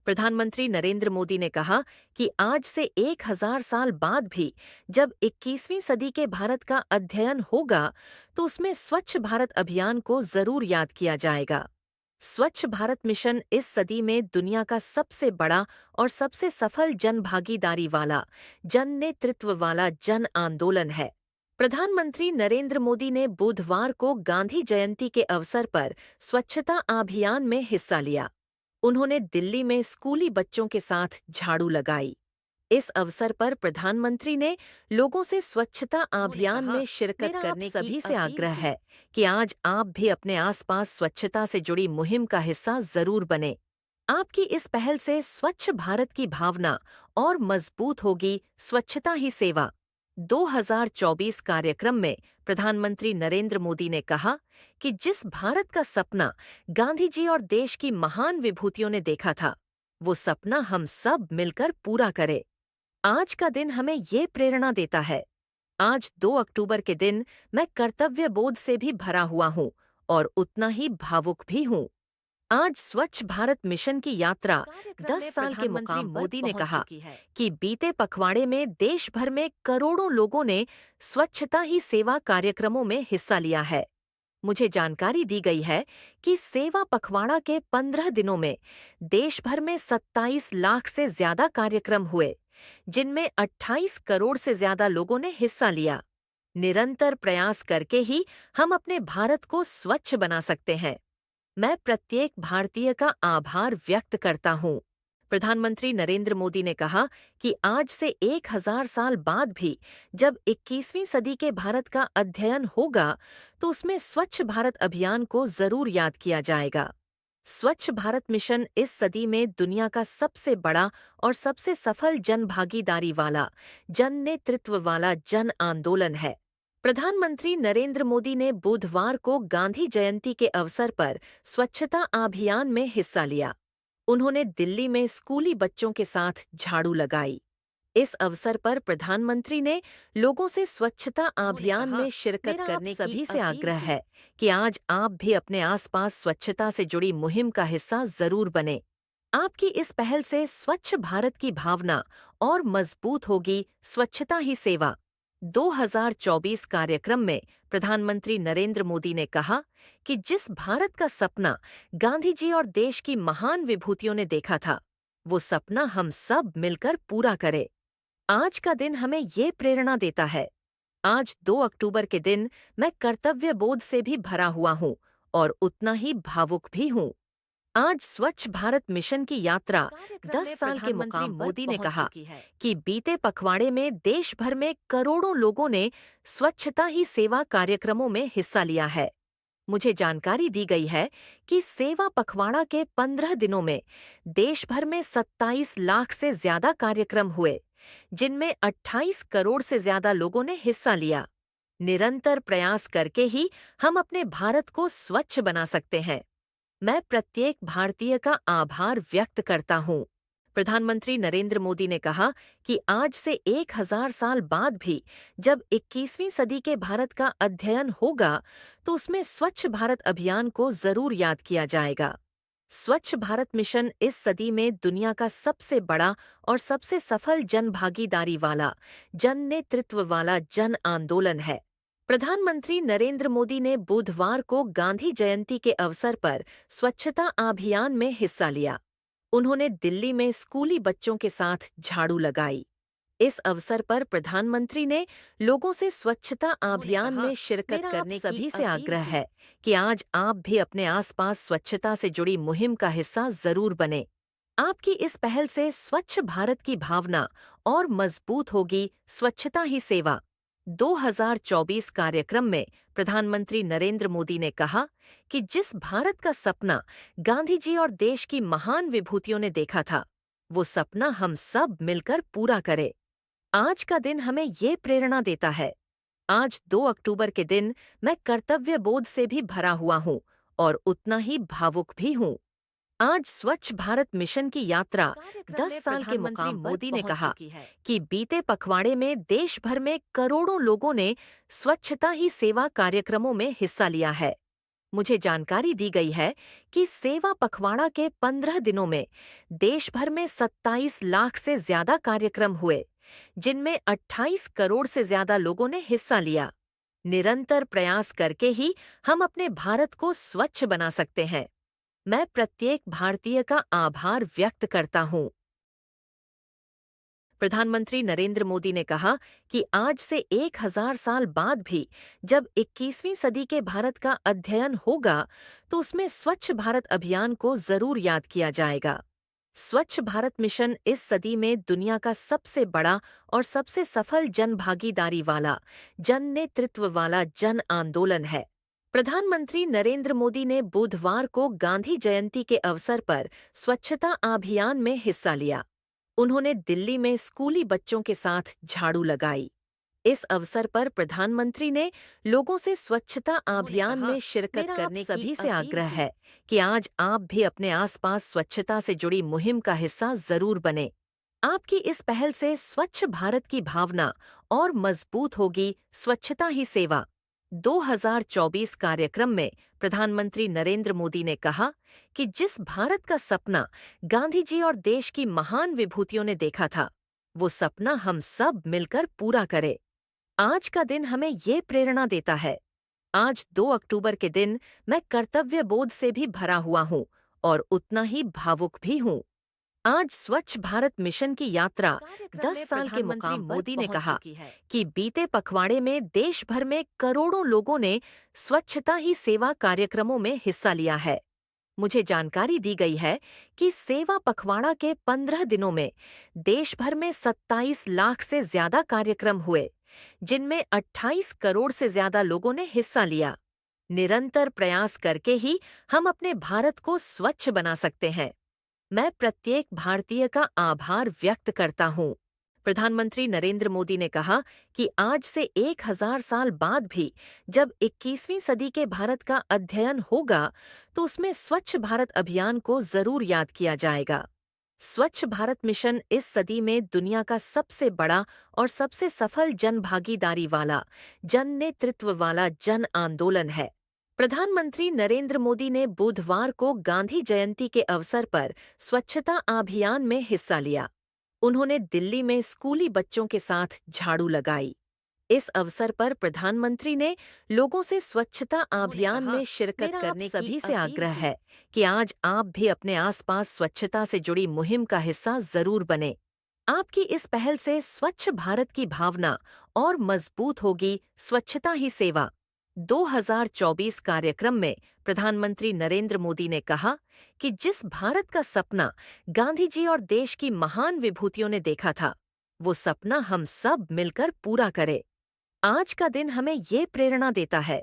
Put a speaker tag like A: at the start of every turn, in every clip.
A: प्रधानमंत्री नरेंद्र मोदी ने कहा कि आज से 1000 साल बाद भी जब 21वीं सदी के भारत का अध्ययन होगा तो उसमें स्वच्छ भारत अभियान को जरूर याद किया जाएगा। स्वच्छ भारत मिशन इस सदी में दुनिया का सबसे बड़ा और सबसे सफल जन भागीदारी वाला, जन नेतृत्व वाला जन आंदोलन है। प्रधानमंत्री नरेंद्र मोदी ने बुधवार को गांधी जयंती के अवसर पर स्वच्छता अभियान में हिस्सा लिया। उन्होंने दिल्ली में स्कूली बच्चों के साथ झाड़ू लगाई। इस अवसर पर प्रधानमंत्री ने लोगों से स्वच्छता अभियान में शिरकत करने की सभी से आग्रह है कि आज आप भी अपने आसपास स्वच्छता से जुड़ी मुहिम का हिस्सा जरूर बने। आपकी इस पहल से स्वच्छ भारत की भावना और मजबूत होगी। स्वच्छता ही सेवा 2024 कार्यक्रम में प्रधानमंत्री नरेंद्र मोदी ने कहा कि जिस भारत का सपना गांधी जी और देश की महान विभूतियों ने देखा था, वो सपना हम सब मिलकर पूरा करें। आज का दिन हमें ये प्रेरणा देता है। आज 2 अक्टूबर के दिन मैं कर्तव्य बोध से भी भरा हुआ हूँ और उतना ही भावुक भी हूँ। आज स्वच्छ भारत मिशन की यात्रा 10 साल के मुकाम मोदी ने कहा कि बीते पखवाड़े में देश भर में करोड़ों लोगों ने स्वच्छता ही सेवा कार्यक्रमों में हिस्सा लिया है। मुझे जानकारी दी गई है कि सेवा पखवाड़ा के 15 दिनों में देश भर में 27 लाख से ज्यादा कार्यक्रम हुए, जिनमें 28 करोड़ से ज्यादा लोगों ने हिस्सा लिया। निरंतर प्रयास करके ही हम अपने भारत को स्वच्छ बना सकते हैं। मैं प्रत्येक भारतीय का आभार व्यक्त करता हूँ। प्रधानमंत्री नरेंद्र मोदी ने कहा कि आज से 1000 साल बाद भी जब 21वीं सदी के भारत का अध्ययन होगा तो उसमें स्वच्छ भारत अभियान को जरूर याद किया जाएगा। स्वच्छ भारत मिशन इस सदी में दुनिया का सबसे बड़ा और सबसे सफल जन भागीदारी वाला, जन नेतृत्व वाला जन आंदोलन है। प्रधानमंत्री नरेंद्र मोदी ने बुधवार को गांधी जयंती के अवसर पर स्वच्छता अभियान में हिस्सा लिया। उन्होंने दिल्ली में स्कूली बच्चों के साथ झाड़ू लगाई। इस अवसर पर प्रधानमंत्री ने लोगों से स्वच्छता अभियान में शिरकत करने की सभी से आग्रह है कि आज आप भी अपने आसपास स्वच्छता से जुड़ी मुहिम का हिस्सा जरूर बने। आपकी इस पहल से स्वच्छ भारत की भावना और मजबूत होगी। स्वच्छता ही सेवा 2024 कार्यक्रम में प्रधानमंत्री नरेंद्र मोदी ने कहा कि जिस भारत का सपना गांधी जी और देश की महान विभूतियों ने देखा था, वो सपना हम सब मिलकर पूरा करें। आज का दिन हमें ये प्रेरणा देता है। आज 2 अक्टूबर के दिन मैं कर्तव्य बोध से भी भरा हुआ हूँ और उतना ही भावुक भी हूँ। आज स्वच्छ भारत मिशन की यात्रा 10 साल के मुकाम मोदी ने कहा कि बीते पखवाड़े में देश भर में करोड़ों लोगों ने स्वच्छता ही सेवा कार्यक्रमों में हिस्सा लिया है। मुझे जानकारी दी गई है कि सेवा पखवाड़ा के 15 दिनों में देश भर में 27 लाख से ज्यादा कार्यक्रम हुए, जिनमें 28 करोड़ से ज्यादा लोगों ने हिस्सा लिया। निरंतर प्रयास करके ही हम अपने भारत को स्वच्छ बना सकते हैं। मैं प्रत्येक भारतीय का आभार व्यक्त करता हूँ। प्रधानमंत्री नरेंद्र मोदी ने कहा कि आज से 1000 साल बाद भी जब 21वीं सदी के भारत का अध्ययन होगा तो उसमें स्वच्छ भारत अभियान को जरूर याद किया जाएगा। स्वच्छ भारत मिशन इस सदी में दुनिया का सबसे बड़ा और सबसे सफल जन भागीदारी वाला, जन नेतृत्व वाला जन आंदोलन है। प्रधानमंत्री नरेंद्र मोदी ने बुधवार को गांधी जयंती के अवसर पर स्वच्छता अभियान में हिस्सा लिया। उन्होंने दिल्ली में स्कूली बच्चों के साथ झाड़ू लगाई। इस अवसर पर प्रधानमंत्री ने लोगों से स्वच्छता अभियान में शिरकत करने की सभी से आग्रह है कि आज आप भी अपने आसपास स्वच्छता से जुड़ी मुहिम का हिस्सा जरूर बने। आपकी इस पहल से स्वच्छ भारत की भावना और मजबूत होगी। स्वच्छता ही सेवा 2024 कार्यक्रम में प्रधानमंत्री नरेंद्र मोदी ने कहा कि जिस भारत का सपना गांधी जी और देश की महान विभूतियों ने देखा था, वो सपना हम सब मिलकर पूरा करें। आज का दिन हमें ये प्रेरणा देता है। आज 2 अक्टूबर के दिन मैं कर्तव्य बोध से भी भरा हुआ हूँ और उतना ही भावुक भी हूँ। आज स्वच्छ भारत मिशन की यात्रा 10 साल के मुकाम मोदी ने कहा कि बीते पखवाड़े में देश भर में करोड़ों लोगों ने स्वच्छता ही सेवा कार्यक्रमों में हिस्सा लिया है। मुझे जानकारी दी गई है कि सेवा पखवाड़ा के 15 दिनों में देश भर में 27 लाख से ज्यादा कार्यक्रम हुए, जिनमें 28 करोड़ से ज्यादा लोगों ने हिस्सा लिया। निरंतर प्रयास करके ही हम अपने भारत को स्वच्छ बना सकते हैं। मैं प्रत्येक भारतीय का आभार व्यक्त करता हूँ। प्रधानमंत्री नरेंद्र मोदी ने कहा कि आज से 1000 साल बाद भी जब 21वीं सदी के भारत का अध्ययन होगा तो उसमें स्वच्छ भारत अभियान को जरूर याद किया जाएगा। स्वच्छ भारत मिशन इस सदी में दुनिया का सबसे बड़ा और सबसे सफल जन भागीदारी वाला, जन नेतृत्व वाला जन आंदोलन है। प्रधानमंत्री नरेंद्र मोदी ने बुधवार को गांधी जयंती के अवसर पर स्वच्छता अभियान में हिस्सा लिया। उन्होंने दिल्ली में स्कूली बच्चों के साथ झाड़ू लगाई। इस अवसर पर प्रधानमंत्री ने लोगों से स्वच्छता अभियान में शिरकत करने की सभी से आग्रह है कि आज आप भी अपने आसपास स्वच्छता से जुड़ी मुहिम का हिस्सा जरूर बने। आपकी इस पहल से स्वच्छ भारत की भावना और मजबूत होगी। स्वच्छता ही सेवा 2024 कार्यक्रम में प्रधानमंत्री नरेंद्र मोदी ने कहा कि जिस भारत का सपना गांधी जी और देश की महान विभूतियों ने देखा था, वो सपना हम सब मिलकर पूरा करें। आज का दिन हमें ये प्रेरणा देता है। आज 2 अक्टूबर के दिन मैं कर्तव्य बोध से भी भरा हुआ हूँ और उतना ही भावुक भी हूँ। आज स्वच्छ भारत मिशन की यात्रा 10 साल के मुकाम मोदी ने कहा कि बीते पखवाड़े में देश भर में करोड़ों लोगों ने स्वच्छता ही सेवा कार्यक्रमों में हिस्सा लिया है। मुझे जानकारी दी गई है कि सेवा पखवाड़ा के 15 दिनों में देश भर में 27 लाख से ज्यादा कार्यक्रम हुए, जिनमें 28 करोड़ से ज्यादा लोगों ने हिस्सा लिया। निरंतर प्रयास करके ही हम अपने भारत को स्वच्छ बना सकते हैं। मैं प्रत्येक भारतीय का आभार व्यक्त करता हूँ। प्रधानमंत्री नरेंद्र मोदी ने कहा कि आज से 1000 साल बाद भी जब 21वीं सदी के भारत का अध्ययन होगा तो उसमें स्वच्छ भारत अभियान को जरूर याद किया जाएगा। स्वच्छ भारत मिशन इस सदी में दुनिया का सबसे बड़ा और सबसे सफल जन भागीदारी वाला, जन नेतृत्व वाला जन आंदोलन है। प्रधानमंत्री नरेंद्र मोदी ने बुधवार को गांधी जयंती के अवसर पर स्वच्छता अभियान में हिस्सा लिया। उन्होंने दिल्ली में स्कूली बच्चों के साथ झाड़ू लगाई। इस अवसर पर प्रधानमंत्री ने लोगों से स्वच्छता अभियान में शिरकत करने की सभी से आग्रह है कि आज आप भी अपने आसपास स्वच्छता से जुड़ी मुहिम का हिस्सा जरूर बने। आपकी इस पहल से स्वच्छ भारत की भावना और मजबूत होगी। स्वच्छता ही सेवा 2024 कार्यक्रम में प्रधानमंत्री नरेंद्र मोदी ने कहा कि जिस भारत का सपना गांधी जी और देश की महान विभूतियों ने देखा था, वो सपना हम सब मिलकर पूरा करें। आज का दिन हमें ये प्रेरणा देता है।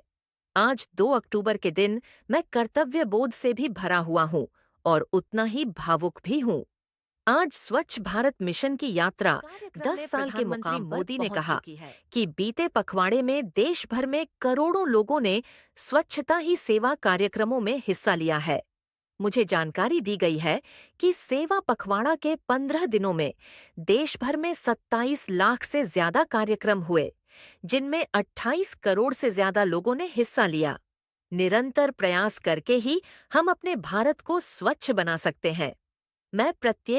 A: आज 2 अक्टूबर के दिन मैं कर्तव्य बोध से भी भरा हुआ हूँ और उतना ही भावुक भी हूँ। आज स्वच्छ भारत मिशन की यात्रा 10 साल के मुकाम मोदी ने कहा कि बीते पखवाड़े में देश भर में करोड़ों लोगों ने स्वच्छता ही सेवा कार्यक्रमों में हिस्सा लिया है। मुझे जानकारी दी गई है कि सेवा पखवाड़ा के 15 दिनों में देश भर में 27 लाख से ज्यादा कार्यक्रम हुए, जिनमें 28 करोड़ से ज्यादा लोगों ने हिस्सा लिया। निरंतर प्रयास करके ही हम अपने भारत को स्वच्छ बना सकते हैं। मैं प्रत्येक